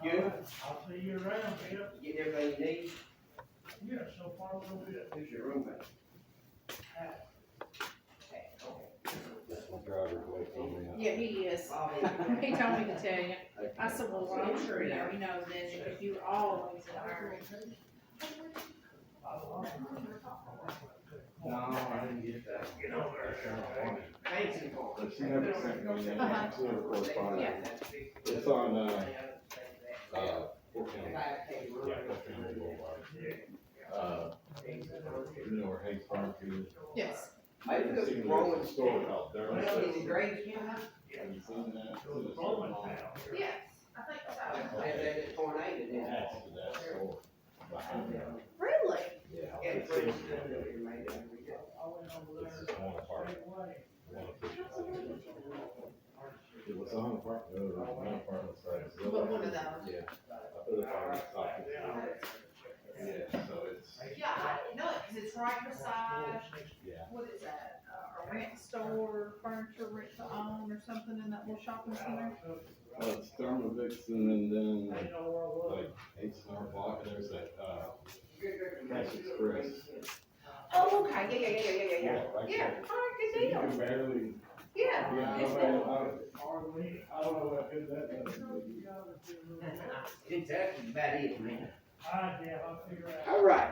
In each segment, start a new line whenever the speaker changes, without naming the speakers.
Good?
I'll see you around, Bill.
Get everything you need?
Yeah, so far so good.
Who's your roommate?
Driver's away from me.
Yeah, he is. He told me to tell you. I said, well, I'm sure you already know this, because you always are.
No, I didn't get that.
Get over there.
Fancy for
But she never sent me any
Uh-huh.
sort of correspondence. It's on, Fort County. Yeah, Fort County Boulevard. You know where Hayes Park is?
Yes.
I
Have you
feel
seen
wrong
there's a
with
store called Durham?
Well, is it great?
Have you seen that?
It's blowing now.
Yes, I think so.
That tornado did.
Attached to that store. Behind them.
Really?
Yeah.
Yeah,
It's
it's
in
pretty
there.
soon, made it.
This is one apartment. One apartment. It was on apartment, no, it was one apartment side.
What one of those?
Yeah. I put it on the top. Yeah, so it's,
Yeah, I didn't know it, because it's right beside,
yeah.
what is that, a rent store, furniture rent to own or something in that little shopping center?
It's Thermavix and then like 8 block, and there's that, Cash Express.
Oh, okay, yeah.
Right
Yeah,
there.
all right, good
You
deal.
can barely,
Yeah.
yeah,
It's
I
been-
don't know what good that does.
It's actually about it, man.
Yeah, I'll figure out.
All right.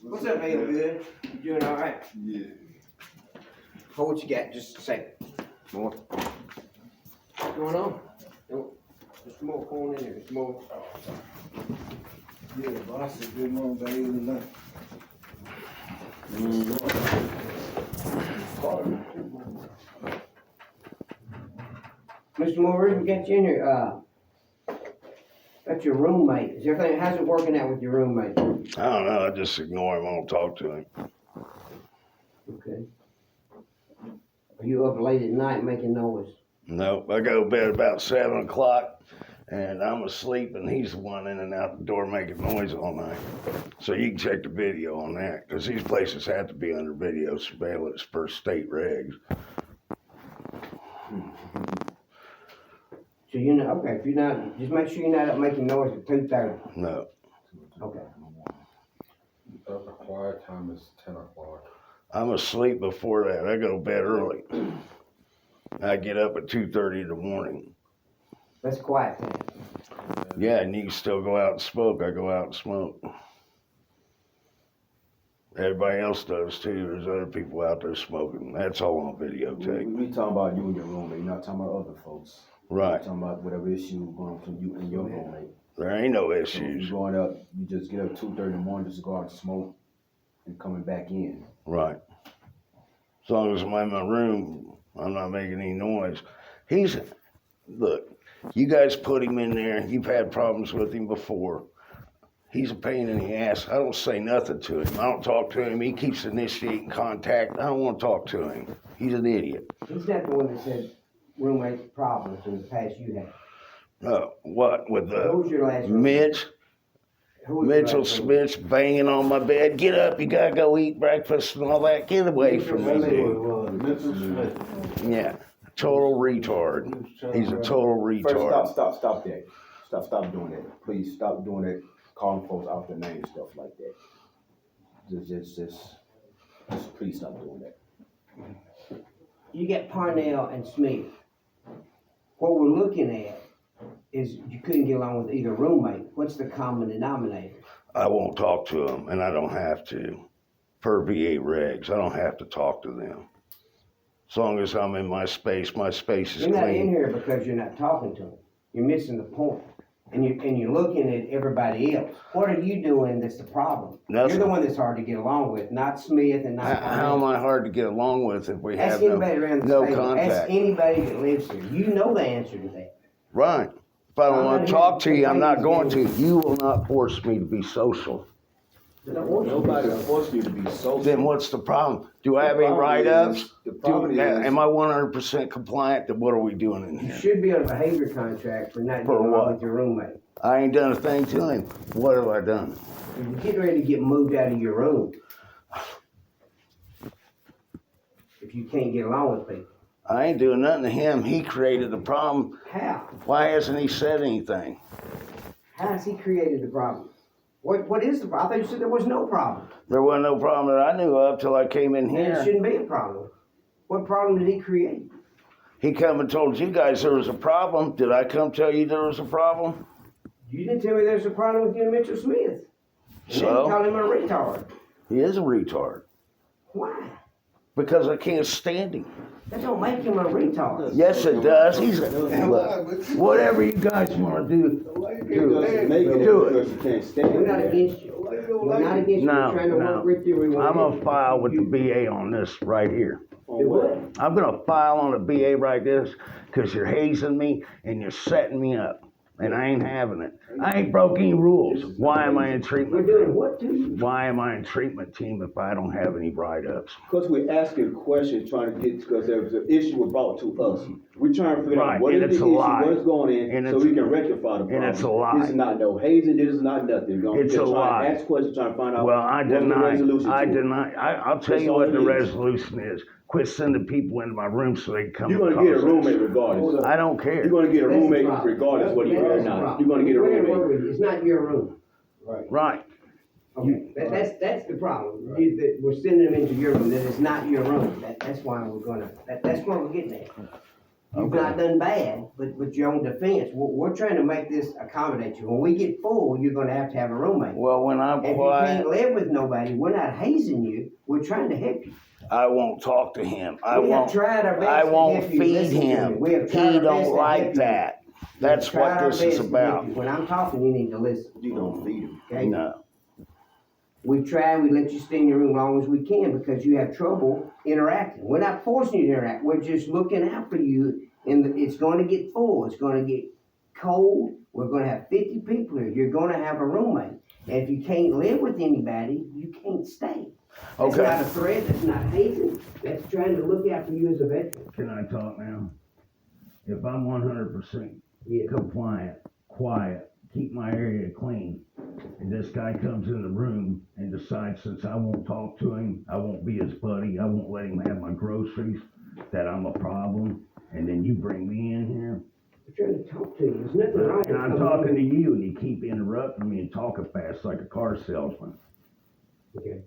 What's up, Bill? Good? You doing all right?
Yeah.
Hold what you got, just a second. More. What's going on? No, just more corn in there, just more.
Yeah, boss, a good one, baby, tonight.
Mr. Moore, we got you in here, that's your roommate. Is everything, how's it working out with your roommate?
I don't know, I just ignore him, I don't talk to him.
Okay. Are you up late at night making noise?
Nope, I go to bed about 7 o'clock and I'm asleep and he's the one in and out the door making noise all night. So you can check the video on that, cause these places have to be under video surveillance per state regs.
So you're not, okay, if you're not, just make sure you're not up making noise at 2:30.
No,
Okay.
The quiet time is 10 o'clock.
I'm asleep before that, I go to bed early. I get up at 2:30 in the morning.
That's quiet time.
Yeah, and you can still go out and smoke, I go out and smoke. Everybody else does too, there's other people out there smoking, that's all on videotape.
We talking about you and your roommate, you're not talking about other folks.
Right,
We're talking about whatever issue going from you and your roommate.
there ain't no
So if
issues.
you going up, you just get up 2:30 in the morning, just go out and smoke and coming back in.
Right. As long as I'm in my room, I'm not making any noise. Look, you guys put him in there, you've had problems with him before. He's a pain in the ass. I don't say nothing to him. I don't talk to him. He keeps initiating contact. I don't want to talk to him. He's an idiot.
He's not the one that said roommate problems in the past you had.
What with
Who was your last roommate?
Mitch?
Who was your
Mitchell
last roommate?
Smith's banging on my bed. Get up, you gotta go eat breakfast and all that. Get away from me, dude.
Mitchell Smith.
Yeah, total retard. He's a total
First,
retard.
stop that. Stop doing that. Please stop doing that, calling folks out their name and stuff like that. Just please stop doing that.
You got Parnell and Smith. What we're looking at is you couldn't get along with either roommate. What's the common denominator?
I won't talk to them, and I don't have to. Per VA regs, I don't have to talk to them. As long as I'm in my space is
You're not in
clean.
here because you're not talking to them. You're missing the point. And you're looking at everybody else. What are you doing that's the problem? You're
Nothing.
the one that's hard to get along with, not Smith and not
How am
Parnell.
I hard to get along with if we
Ask
have no,
anybody around the
no
table. Ask
contact?
anybody that lives here. You know the answer to that.
Right. If I don't
I'm
want
not
to
here
talk
to
to you, I'm not
complain
going to.
against
You will not force me to be social.
Nobody forced you to be social.
Then what's the problem? Do I have
The
any
problem
write-ups?
is- the problem is-
Am I 100% compliant? Then what are we doing in
You
here?
should be on a behavior contract for not
For
getting along
what?
with your roommate.
I ain't done a thing to him. What have I done?
You're getting ready to get moved out of your room. If you can't get along with people.
I ain't doing nothing to him. He created the problem.
How?
Why hasn't he said anything?
How has he created the problem? What is the problem? I thought you said there was no problem.
There wasn't no problem that I knew of till I came in
Then it
here.
shouldn't be a problem. What problem did he create?
He come and told you guys there was a problem. Did I come tell you there was a problem?
You didn't tell me there's a problem with you and Mitchell Smith. And then
So?
you called him a retard.
He is a retard.
Why?
Because I can't stand him.
That don't make him a retard.
Yes, it does. He's a, look, whatever you guys want to do.
Make it
Do it.
because you can't stand
We're not
it.
against you. We're not against you.
No,
We're trying to
no.
work with you. We want
I'm
to
gonna file with the BA on this right here.
do what?
I'm gonna file on the BA right this because you're hazing me and you're setting me up. And I ain't having it. I ain't broke any rules. Why am I in
We're
treatment?
doing what to you?
Why am I in treatment team if I don't have any write-ups?
Because we're asking questions, trying to get, because there was an issue was brought to us. We're trying to figure
Right,
out what
and
is the
it's a
issue,
lie.
what is going in,
And
so
it's-
we can rectify the problem.
and it's a lie.
This is not no hazing, this is not nothing. We're
It's
just
a
trying
lie.
to ask questions, trying to find out
Well, I
what's the
deny,
resolution
I
to it.
deny, I'll tell
That's
you
all
what
it
the
is.
resolution is. Quit sending people into my room so they can come.
You're
and
gonna get a
cause us.
roommate regardless.
I don't care.
You're gonna get a
That's the
roommate
problem.
regardless whether you're here or
That's the
not.
problem.
You're gonna get a
We're gonna
roommate.
work with you. It's not your room.
Right.
Okay, that's the problem. That we're sending them into your room, that is not your room. That's why we're gonna, that's why we're getting at. You've
Okay.
not done bad, but you're on defense. We're trying to make this accommodate you. When we get full, you're gonna have to have a roommate.
Well, when I'm
If you
quiet,
can't live with nobody, we're not hazing you. We're trying to help you.
I won't talk to him. I
We have
won't.
tried our best
I
to
won't
help you.
feed
Listen to me.
him.
We have tried
He
our best
don't
to
like
help you.
that. That's
Tried
what
our
this
best
is
to help
about.
you. When I'm talking, you need to listen.
You don't feed him.
Okay?
No.
We try, we let you stay in your room as long as we can because you have trouble interacting. We're not forcing you to interact. We're just looking out for you. And it's going to get full. It's going to get cold. We're going to have 50 people here. You're going to have a roommate. And if you can't live with anybody, you can't stay. That's
Okay.
not a threat. That's not hazing. That's trying to look out for you as a veteran.
Can I talk now? If I'm 100%
Yeah.
compliant, quiet, keep my area clean, and this guy comes in the room and decides since I won't talk to him, I won't be his buddy, I won't let him have my groceries, that I'm a problem, and then you bring me in here,
We're trying to talk to you. There's nothing wrong with
and I'm
coming
talking
in.
to you, and you keep interrupting me and talking fast like a car salesman.
Okay.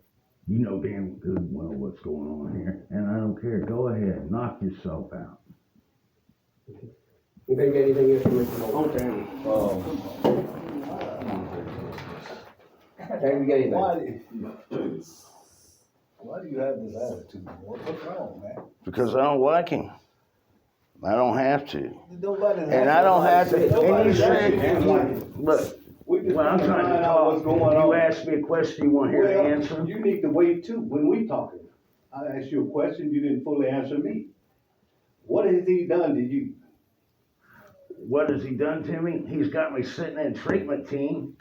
You know damn good well what's going on here, and I don't care. Go ahead, knock yourself out.
Anybody got anything else to Mr. Moore? Okay, we got anything?
Why do you have this attitude, boy? What's wrong, man?
Because I don't like him. I don't have to.
Nobody.
And I don't have to, and you
Nobody's
said,
asking.
look,
We just
when I'm
to
trying to
find out
talk,
what's going
you
on.
ask me a question, you want to hear the
Well,
answer?
you need to wait too, when we talking. I asked you a question, you didn't fully answer me. What has he done to you?
What has he done to me? He's got me sitting in treatment team,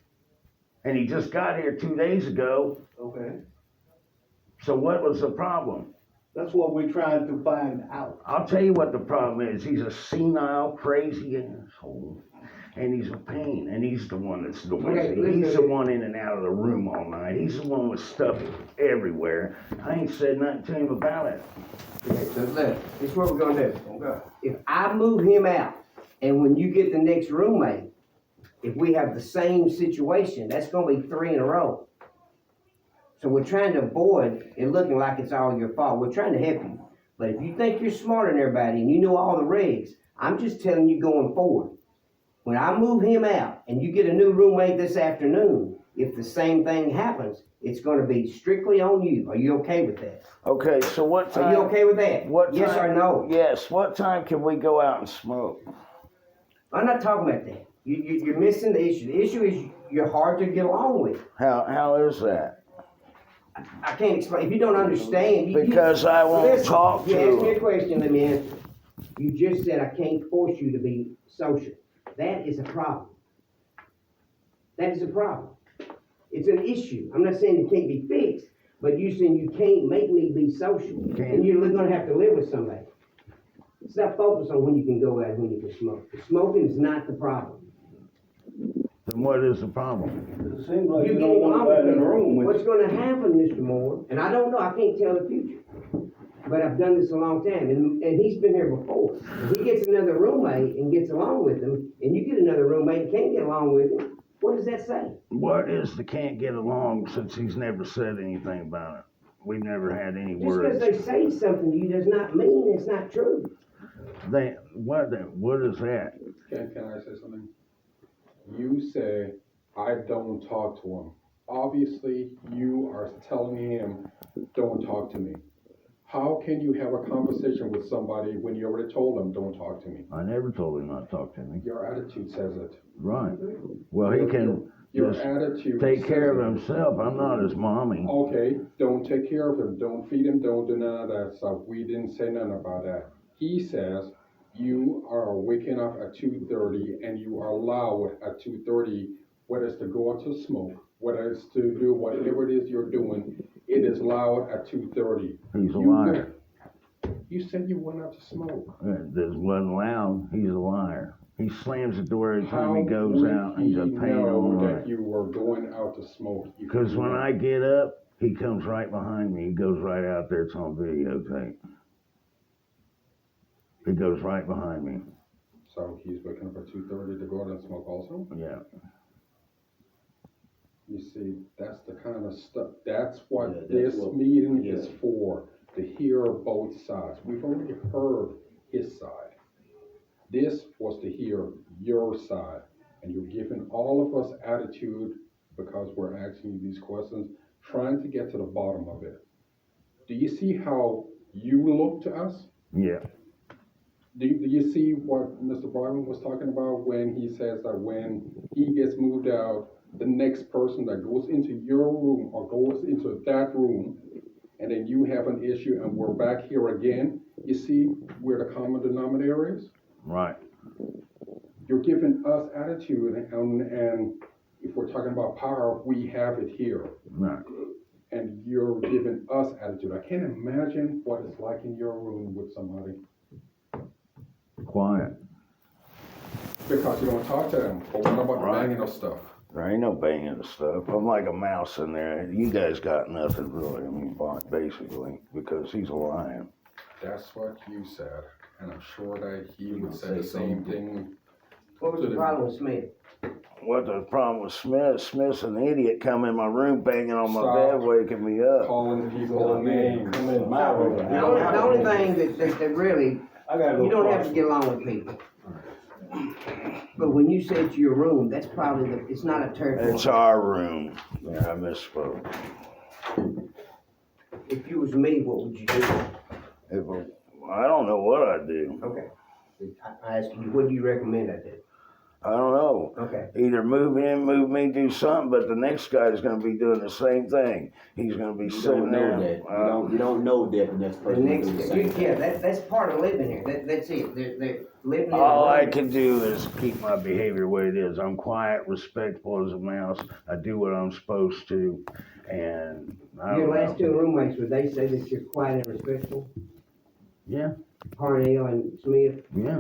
and he just got here 2 days ago,
Okay,
so what was the problem?
that's what we're trying to find out.
I'll tell you what the problem is. He's a senile, crazy asshole, and he's a pain, and he's the one that's
Okay,
noisy.
listen.
He's the one in and out of the room all night. He's the one with stuff everywhere. I ain't said nothing to him about it.
Okay, so look, this is what we're gonna do. If I move him out, and when you get the next roommate, if we have the same situation, that's gonna be 3 in a row. So we're trying to avoid it looking like it's all your fault. We're trying to help you. But if you think you're smarter than everybody and you know all the regs, I'm just telling you going forward. When I move him out and you get a new roommate this afternoon, if the same thing happens, it's gonna be strictly on you. Are you okay with that?
Okay, so what time?
Are you okay with that?
What
Yes
time-
or no?
Yes, what time can we go out and smoke?
I'm not talking about that. You're missing the issue. The issue is you're hard to get along with.
How is that?
I can't explain. If you don't understand,
Because I won't
listen,
talk
You
to
asked me a
him.
question, let me answer. You just said I can't force you to be social. That is a problem. That is a problem. It's an issue. I'm not saying it can't be fixed, but you saying you can't make me be social.
Can't.
And you're gonna have to live with somebody. Stop focusing on when you can go out and when you can smoke. Smoking is not the problem.
Then what is the problem?
It seems like
You
you
get
don't want
along
nobody
with
in the room
people.
with
What's
you.
gonna happen, Mr. Moore, and I don't know, I can't tell the future. but I've done this a long time, and he's been here before. If he gets another roommate and gets along with him, and you get another roommate and can't get along with him, what does that say?
What is the can't get along since he's never said anything about it? We've never had any
Just because
words.
they say something to you does not mean it's not true.
What is that?
Can I say something? You say, I don't talk to him. Obviously, you are telling him, don't talk to me. How can you have a conversation with somebody when you already told them, don't talk to me?
I never told him not to talk to me.
Your attitude says it.
Right. Well, he can
Your
just
attitude
take care of
says it.
himself. I'm not his mommy.
Okay, don't take care of him, don't feed him, don't do none of that stuff. We didn't say nothing about that. He says you are waking up at 2:30 and you are allowed at 2:30, whether it's to go out to smoke, whether it's to do whatever it is you're doing, it is allowed at 2:30.
He's a liar.
You said you went out to smoke.
This wasn't loud. He's a liar. He slams the door every time he
How
goes
would
out. He's a
he
pain
know
in the
that
neck.
you were going out to smoke? if
Because
you
when
knew?
I get up, he comes right behind me. He goes right out there. It's on videotape. He goes right behind me.
So he's waking up at 2:30 to go out and smoke also?
Yeah.
You see, that's the kind of stuff, that's what
Yeah, that's
this
what-
meeting is
yeah.
for, to hear both sides. We've already heard his side. This was to hear your side, and you're giving all of us attitude because we're asking you these questions, trying to get to the bottom of it. Do you see how you look to us?
Yeah.
Do you see what Mr. Bryan was talking about when he says that when he gets moved out, the next person that goes into your room or goes into that room, and then you have an issue and we're back here again, you see where the common denominator is?
Right.
You're giving us attitude, and if we're talking about power, we have it here.
Right.
And you're giving us attitude. I can't imagine what it's like in your room with somebody.
Quiet.
Because you don't talk to them. But what about
Right.
banging of stuff?
There ain't no banging of stuff. I'm like a mouse in there. You guys got nothing really. I mean, basically, because he's a lion.
That's what you said, and I'm sure that he
You
would
gonna
say
say
the same
something?
thing.
What was the problem with Smith?
What the problem with Smith? Smith's an idiot. Come in my room banging on my
Stop.
bed, waking me up.
Calling people names.
Come in my room.
The only thing that really,
I gotta go.
you don't have to get along with people. But when you say it's your room, that's probably it's not a territory.
It's our room. Yeah, I misspoke.
If you was me, what would you do?
I don't know what I'd do.
Okay. I asked you, what do you recommend I do?
I don't know.
Okay.
Either move in, move me, do something, but the next guy's gonna be doing the same thing. He's gonna be
You
sitting
don't know
there.
that. You don't know that the next
The
person
next,
will do the same thing.
yeah, that's part of living here. That's it. They're living here.
All I can do is keep my behavior the way it is. I'm quiet, respectful as a mouse. I do what I'm supposed to, and I
Your
don't
last
know.
two roommates, would they say that you're quiet and respectful?
Yeah,
Parnell and Smith?
yeah.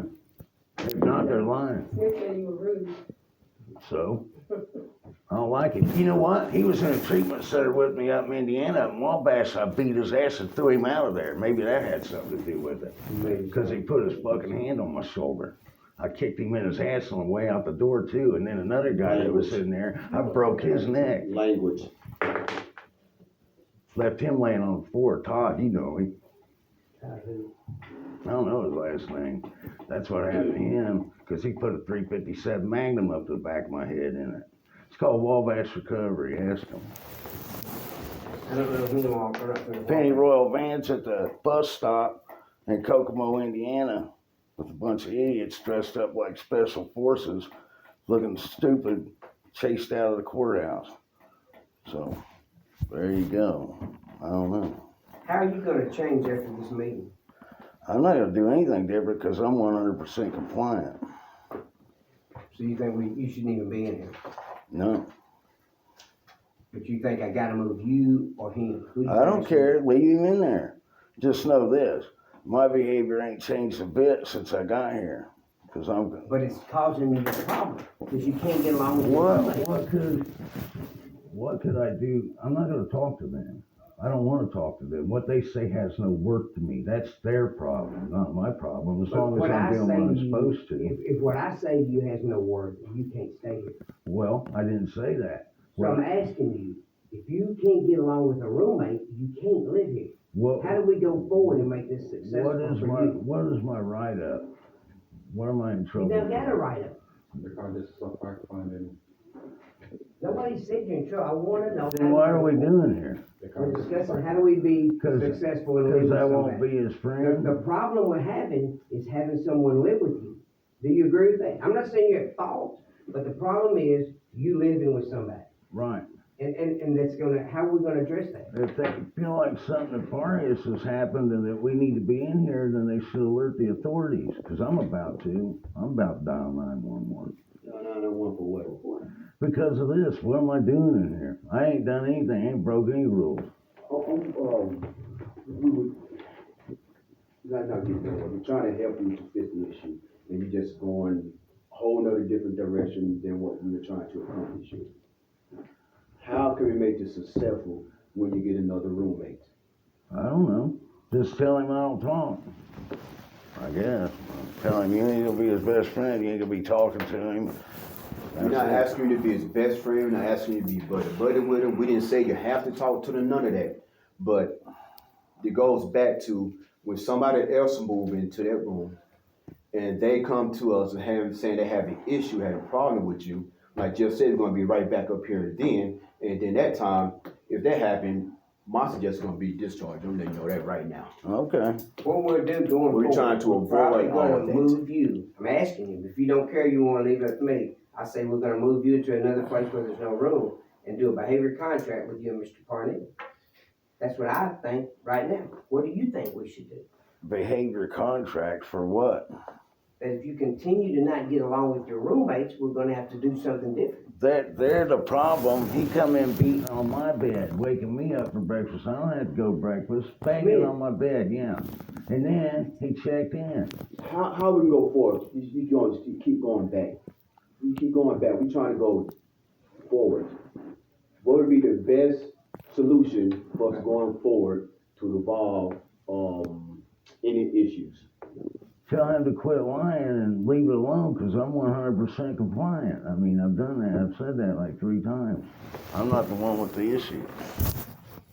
If not, they're lying.
Smith said you were rude.
So, I don't like it. You know what? He was in a treatment center with me up in Indiana, up in Wabash. I beat his ass and threw him out of there. Maybe that had something to do with it.
Maybe.
Because he put his fucking hand on my shoulder. I kicked him in his ass on the way out the door too. And then another guy that was in there, I broke his neck.
Language.
Left him laying on the floor. Todd, you know him. I don't know his last name. That's what happened to him, because he put a .357 Magnum up to the back of my head in it. It's called Wabash Recovery. Ask him.
I don't know who all are up there.
Penny Royal Vans at the bus stop in Kokomo, Indiana, with a bunch of idiots dressed up like special forces, looking stupid, chased out of the courthouse. So, there you go. I don't know.
How are you gonna change after this meeting?
I'm not gonna do anything different because I'm 100% compliant.
So you think you shouldn't even be in here?
No,
But you think I gotta move you or him? Who do you
I don't
think
care. Leave him in there. Just know this. My behavior ain't changed a bit since I got here. Cause I'm,
should- But it's causing you a problem, because you can't get along with your roommate.
what could I do? I'm not gonna talk to them. I don't wanna talk to them. What they say has no worth to me. That's their problem, not my problem, as long as
What
I'm
I
doing
say
what I'm
to you-
supposed to.
If what I say to you has no worth, you can't stay here.
Well, I didn't say that.
So I'm asking you, if you can't get along with a roommate, you can't live here.
What,
How do we go forward and make this
what
successful
is
for
my,
you?
what is my write-up? What am I in
You
trouble
don't
with?
got a write-up.
Because this is a fact finding,
Nobody said you're in trouble. I wanna know.
Then what are we doing here?
We're
because
discussing, how do we be
'Cause-
successful in living
Cause
with
I won't
somebody?
be his friend?
The problem we're having is having someone live with you. Do you agree with that? I'm not saying you're at fault, but the problem is you living with somebody.
Right.
And that's gonna, how are we gonna address that?
If they feel like something nefarious has happened and that we need to be in here, then they should alert the authorities, cause I'm about to dial 911.
No, one for what?
Because of this, what am I doing in here? I ain't done anything, I ain't broke any rules.
We would, not get there, we're trying to help you to fix the issue, and you just going a whole nother different direction than what we were trying to accomplish here. How can we make this successful when you get another roommate?
I don't know, just tell him I don't talk. I guess, tell him you ain't gonna be his best friend, you ain't gonna be talking to him.
We're not asking you to be his best friend, we're not asking you to be buddy with him, we didn't say you have to talk to them, none of that. But it goes back to when somebody else move into that room and they come to us and saying they have an issue, had a problem with you, like Jeff said, it's gonna be right back up here and then that time, if that happened, my suggestion gonna be discharged, I'm letting you know that right now.
Okay.
What we'll do going forward.
We're trying to
we're probably
avoid all
gonna
of that.
move you. I'm asking you, if you don't care, you wanna leave it with me. I say we're gonna move you to another place where there's no room and do a behavior contract with you and Mr. Parnell. That's what I think right now. What do you think we should do?
Behavior contract for what?
That if you continue to not get along with your roommates, we're gonna have to do something different.
They're the problem. He come in beating on my bed, waking me up for breakfast. I don't have to go breakfast, banging
Me?
on my bed, yeah. And then he checked in.
How we can go forward? You keep going back. You keep going back. We're trying to go forward. What would be the best solution for us going forward to resolve any issues?
Tell him to quit lying and leave it alone, cause I'm 100% compliant. I mean, I've done that. I've said that like 3 times. I'm not the one with the issue.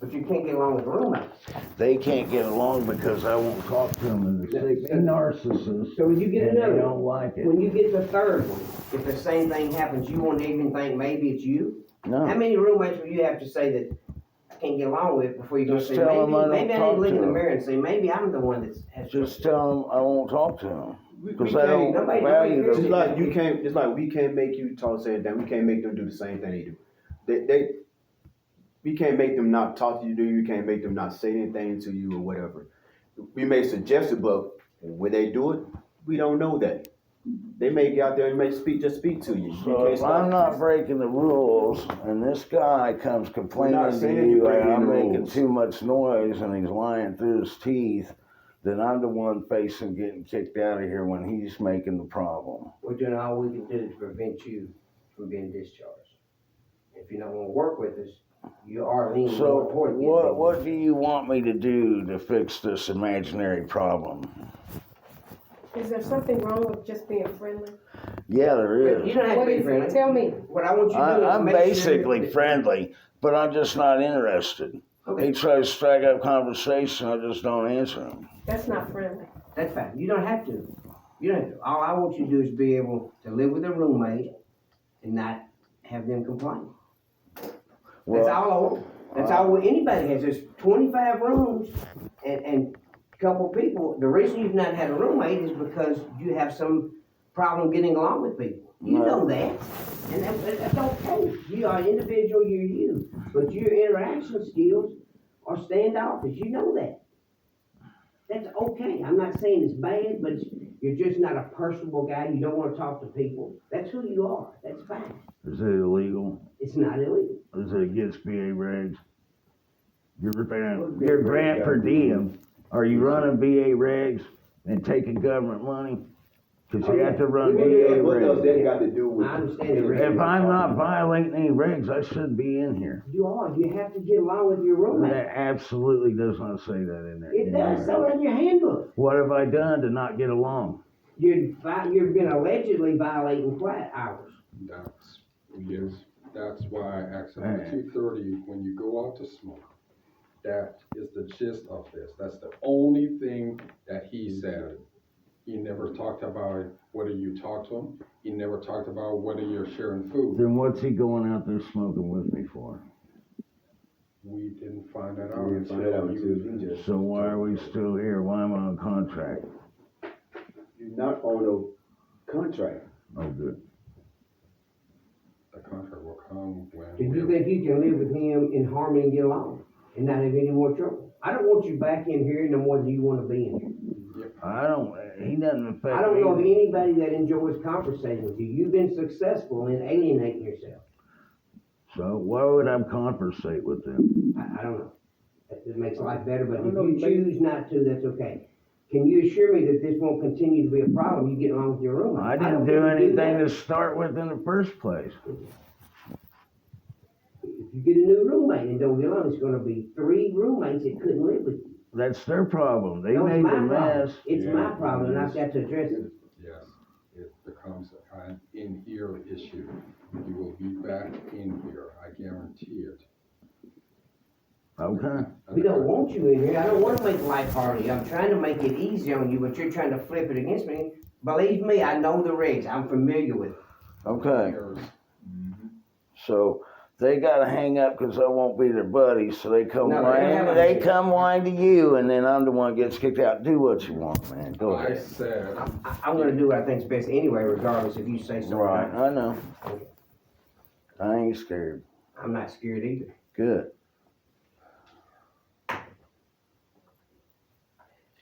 But you can't get along with roommates.
They can't get along because I won't talk to them, and they're narcissists.
So when you get
and
another
they
one,
don't like it.
when you get the third one, if the same thing happens, you won't even think maybe it's you? How
No,
many roommates will you have to say that I can't get along with before you're gonna
Just
say,
tell 'em I don't
maybe I need
talk
to look
to
in the
'em.
mirror and say, maybe I'm the one that's has.
just tell them I won't talk to them.
We
Cause I don't
nobody
value
cares.
Just
them.
like you can't, just like we can't make you talk the same thing, we can't make them do the same thing they do. We can't make them not talk to you, we can't make them not say anything to you or whatever. We may suggest it, but when they do it, we don't know that. They may get out there and just speak to you. You
So
can't
if
stop
I'm
that.
not breaking the rules and this guy comes complaining
We're not
to
saying
you
you're
and
breaking
I'm
the
making
rules.
too much noise and he's lying through his teeth, then I'm the one facing getting kicked out of here when he's making the problem.
We're doing all we can do to prevent you from being discharged. If you don't wanna work with us, you are leaning
So
more toward getting
what do you want me to do to fix this imaginary problem?
Is there something wrong with just being friendly?
Yeah, there
But you
is.
don't have to
What
be
is it?
friendly.
Tell me.
What I want you to do is
I'm
make sure
basically
that-
friendly, but I'm just not interested.
Okay.
He tries to strike up conversation, I just don't answer him.
That's not friendly.
That's fine. You don't have to. You don't have to. All I want you to do is be able to live with a roommate and not have them complain. That's
Well,
all I want. That's all anybody has. There's 25 rooms and a couple people. The reason you've not had a roommate is because you have some problem getting along with people. You
No.
know that. And that's okay. You are an individual, you're you. But your interaction skills are standoffish. You know that. That's okay. I'm not saying it's bad, but you're just not a personable guy. You don't want to talk to people. That's who you are. That's fine.
is it illegal?
It's not illegal.
Is it against BA regs? Your grant per diem, are you running BA regs and taking government money? Cause you have to run
What
DA
does
regs.
that got to do with?
I understand the regs.
If I'm not violating any regs, I shouldn't be in here.
You are, you have to get along with your roommate.
That absolutely does not say that in there.
It does, so in your handbook.
What have I done to not get along?
You've been allegedly violating quiet hours.
That's why I asked him at 2:30, when you go out to smoke, that is the gist of this. That's the only thing that he said. He never talked about whether you talk to him. He never talked about whether you're sharing food.
Then what's he going out there smoking with me for?
We didn't find that out
We didn't find that out until
you.
you just.
So why are we still here? Why am I on contract?
You're not on no contract.
Oh, good.
The contract will come when.
Do you
we-
think you can live with him in harmony and get along and not have any more trouble? I don't want you back in here no more than you wanna be in here.
He doesn't affect me.
I don't know of anybody that enjoys conversating with you. You've been successful in alienating yourself.
So why would I conversate with them?
I don't know. It makes life better, but
I
if
don't know,
you choose not to, that's okay. Can you assure me that this won't continue to be a problem, you get along with your roommate?
I
don't
didn't do
think you
anything
that.
to start with in the first place.
If you get a new roommate and don't get along, it's gonna be 3 roommates that couldn't live with you.
That's their problem. They
No, it's
made
my
the
problem.
mess.
It's
Yeah,
my problem, and
it
I've
is.
got to address it.
Yes, it becomes an in-here issue. You will be back in here, I guarantee it.
Okay.
We don't want you in here. I don't wanna make life hard on you. I'm trying to make it easy on you, but you're trying to flip it against me. Believe me, I know the regs. I'm familiar with it.
Okay.
There's-
So they gotta hang up because I won't be their buddy. So they come
No,
whine. They come whine to you, and then I'm the one that gets kicked out. Do what you want, man. Go
I
ahead.
said,
I'm gonna do what I think's best anyway, regardless if you say so or
Right.
not.
I know. I ain't scared.
I'm not scared either.
Good.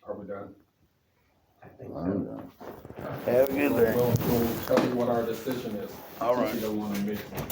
are we done?
I think
I'm
so.
done. Have a good day.
We'll tell you what our decision is.
All
since
right.
you don't wanna make one.